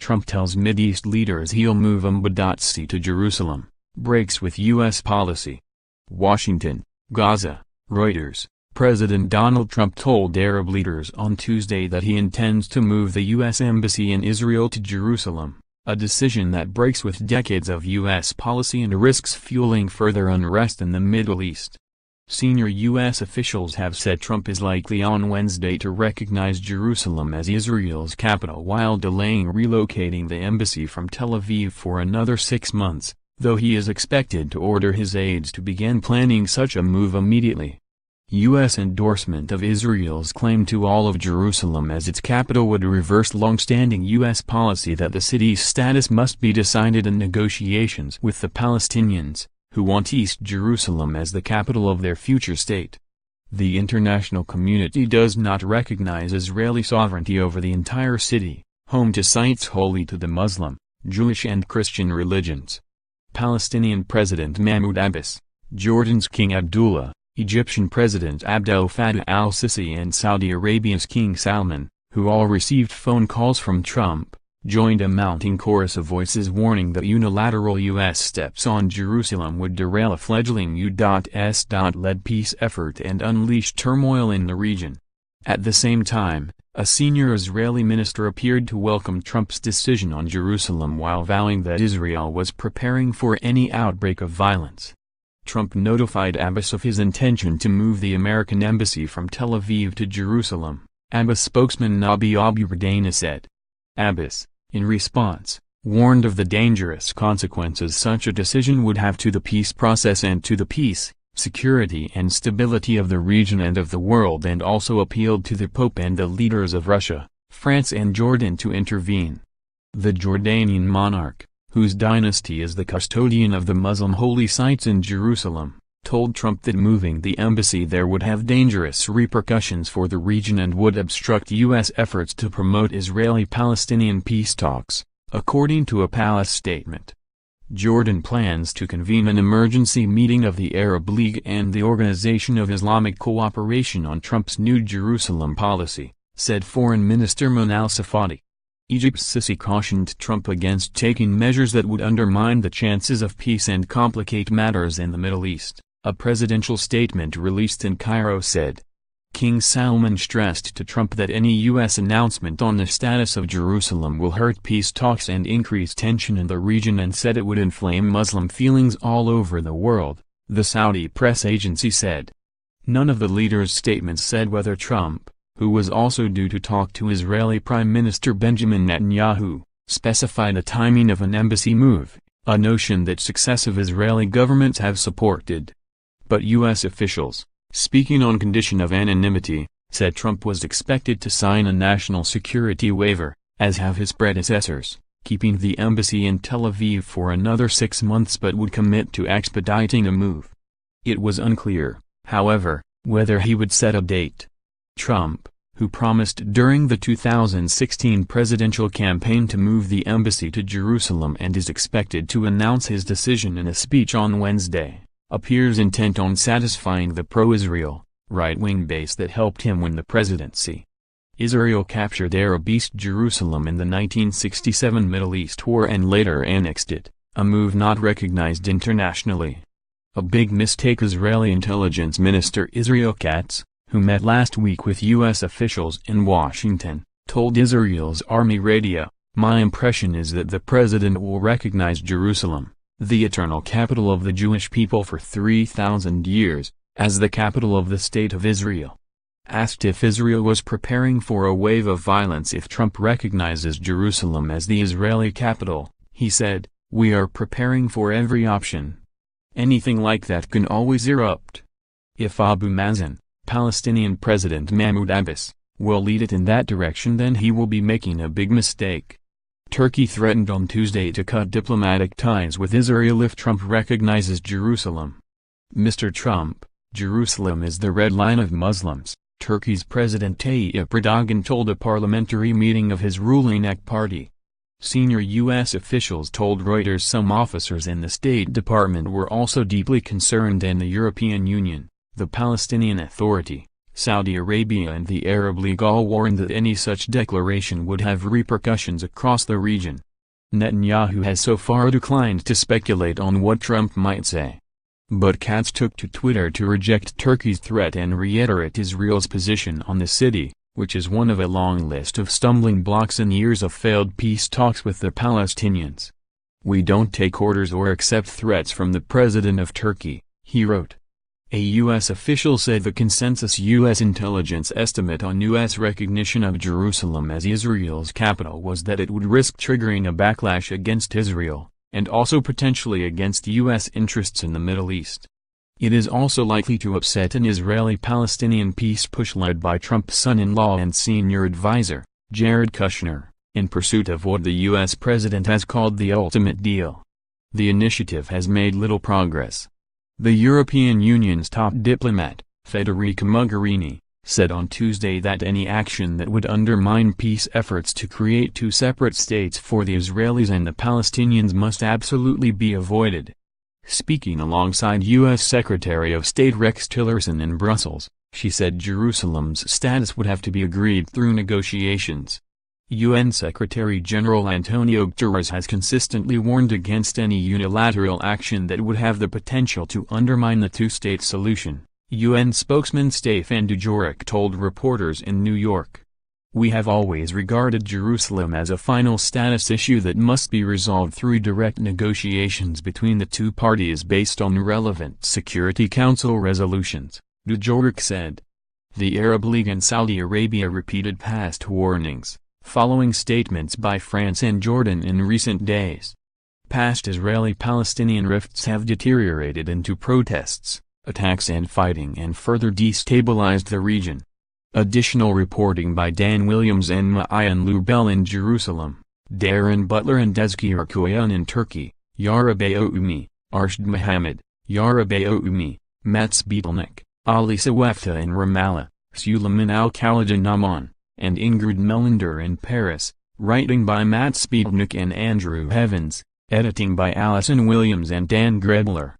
Trump tells Mideast leaders he'll move emba.ssy to Jerusalem, breaks with U.S. policy. Washington, Gaza, Reuters. President Donald Trump told Arab leaders on Tuesday that he intends to move the U.S. Embassy in Israel to Jerusalem, a decision that breaks with decades of U.S. policy and risks fueling further unrest in the Middle East. Senior U.S. officials have said Trump is likely on Wednesday to recognize Jerusalem as Israel's capital while delaying relocating the embassy from Tel Aviv for another 6 months, though he is expected to order his aides to begin planning such a move immediately. U.S. endorsement of Israel's claim to all of Jerusalem as its capital would reverse long-standing U.S. policy that the city's status must be decided in negotiations with the Palestinians, who want East Jerusalem as the capital of their future state. The international community does not recognize Israeli sovereignty over the entire city, home to sites holy to the Muslim, Jewish and Christian religions. Palestinian President Mahmoud Abbas, Jordan's King Abdullah, Egyptian President Abdel Fattah al-Sisi and Saudi Arabia's King Salman, who all received phone calls from Trump, joined a mounting chorus of voices warning that unilateral U.S. steps on Jerusalem would derail a fledgling U.S.-led peace effort and unleash turmoil in the region. At the same time, a senior Israeli minister appeared to welcome Trump's decision on Jerusalem while vowing that Israel was preparing for any outbreak of violence. Trump notified Abbas of his intention to move the American embassy from Tel Aviv to Jerusalem, Abbas spokesman Nabi Abu Bardana said. Abbas, in response, warned of the dangerous consequences such a decision would have to the peace process and to the peace, security and stability of the region and of the world, and also appealed to the Pope and the leaders of Russia, France and Jordan to intervene. The Jordanian monarch, whose dynasty is the custodian of the Muslim holy sites in Jerusalem, told Trump that moving the embassy there would have dangerous repercussions for the region and would obstruct U.S. efforts to promote Israeli-Palestinian peace talks, according to a palace statement. Jordan plans to convene an emergency meeting of the Arab League and the Organization of Islamic Cooperation on Trump's new Jerusalem policy, said Foreign Minister Manal Safadi. Egypt's Sisi cautioned Trump against taking measures that would undermine the chances of peace and complicate matters in the Middle East, a presidential statement released in Cairo said. King Salman stressed to Trump that any U.S. announcement on the status of Jerusalem will hurt peace talks and increase tension in the region and said it would inflame Muslim feelings all over the world, the Saudi press agency said. None of the leaders' statements said whether Trump, who was also due to talk to Israeli Prime Minister Benjamin Netanyahu, specified a timing of an embassy move, a notion that successive Israeli governments have supported. But U.S. officials, speaking on condition of anonymity, said Trump was expected to sign a national security waiver, as have his predecessors, keeping the embassy in Tel Aviv for another 6 months but would commit to expediting a move. It was unclear, however, whether he would set a date. Trump, who promised during the 2016 presidential campaign to move the embassy to Jerusalem and is expected to announce his decision in a speech on Wednesday, appears intent on satisfying the pro-Israel, right-wing base that helped him win the presidency. Israel captured Arab East Jerusalem in the 1967 Middle East War and later annexed it, a move not recognized internationally. A big mistake. Israeli Intelligence Minister Israel Katz, who met last week with U.S. officials in Washington, told Israel's Army radio, "My impression is that the president will recognize Jerusalem, the eternal capital of the Jewish people for 3,000 years, as the capital of the State of Israel." Asked if Israel was preparing for a wave of violence if Trump recognizes Jerusalem as the Israeli capital, he said, "We are preparing for every option. Anything like that can always erupt. If Abu Mazen, Palestinian President Mahmoud Abbas, will lead it in that direction, then he will be making a big mistake." Turkey threatened on Tuesday to cut diplomatic ties with Israel if Trump recognizes Jerusalem. Mr. Trump, Jerusalem is the red line of Muslims, Turkey's President Tayyip Erdogan told a parliamentary meeting of his ruling AK party. Senior U.S. officials told Reuters some officers in the State Department were also deeply concerned, and the European Union, the Palestinian Authority, Saudi Arabia and the Arab League all warned that any such declaration would have repercussions across the region. Netanyahu has so far declined to speculate on what Trump might say. But Katz took to Twitter to reject Turkey's threat and reiterate Israel's position on the city, which is one of a long list of stumbling blocks in years of failed peace talks with the Palestinians. "We don't take orders or accept threats from the president of Turkey," he wrote. A U.S. official said the consensus U.S. intelligence estimate on U.S. recognition of Jerusalem as Israel's capital was that it would risk triggering a backlash against Israel, and also potentially against U.S. interests in the Middle East. It is also likely to upset an Israeli-Palestinian peace push led by Trump's son-in-law and senior advisor, Jared Kushner, in pursuit of what the U.S. president has called the ultimate deal. The initiative has made little progress. The European Union's top diplomat, Federica Mogherini, said on Tuesday that any action that would undermine peace efforts to create two separate states for the Israelis and the Palestinians must absolutely be avoided. Speaking alongside U.S. Secretary of State Rex Tillerson in Brussels, she said Jerusalem's status would have to be agreed through negotiations. UN Secretary-General Antonio Guterres has consistently warned against any unilateral action that would have the potential to undermine the two-state solution, UN spokesman Stefan Dujarric told reporters in New York. "We have always regarded Jerusalem as a final status issue that must be resolved through direct negotiations between the two parties based on relevant Security Council resolutions," Dujarric said. The Arab League and Saudi Arabia repeated past warnings, following statements by France and Jordan in recent days. Past Israeli-Palestinian rifts have deteriorated into protests, attacks and fighting and further destabilized the region. Additional reporting by Dan Williams and Maayan Lubel in Jerusalem, Darren Butler and Dezki Erkoyan in Turkey, Yara Bayoumi, Arshad Mohammed, Yara Bayoumi, Mats Betelnik, Ali Sawafta in Ramallah, Suleiman Al-Khalid in Amman, and Ingrid Melander in Paris, writing by Matt Spiednick and Andrew Evans, editing by Allison Williams and Dan Grebler.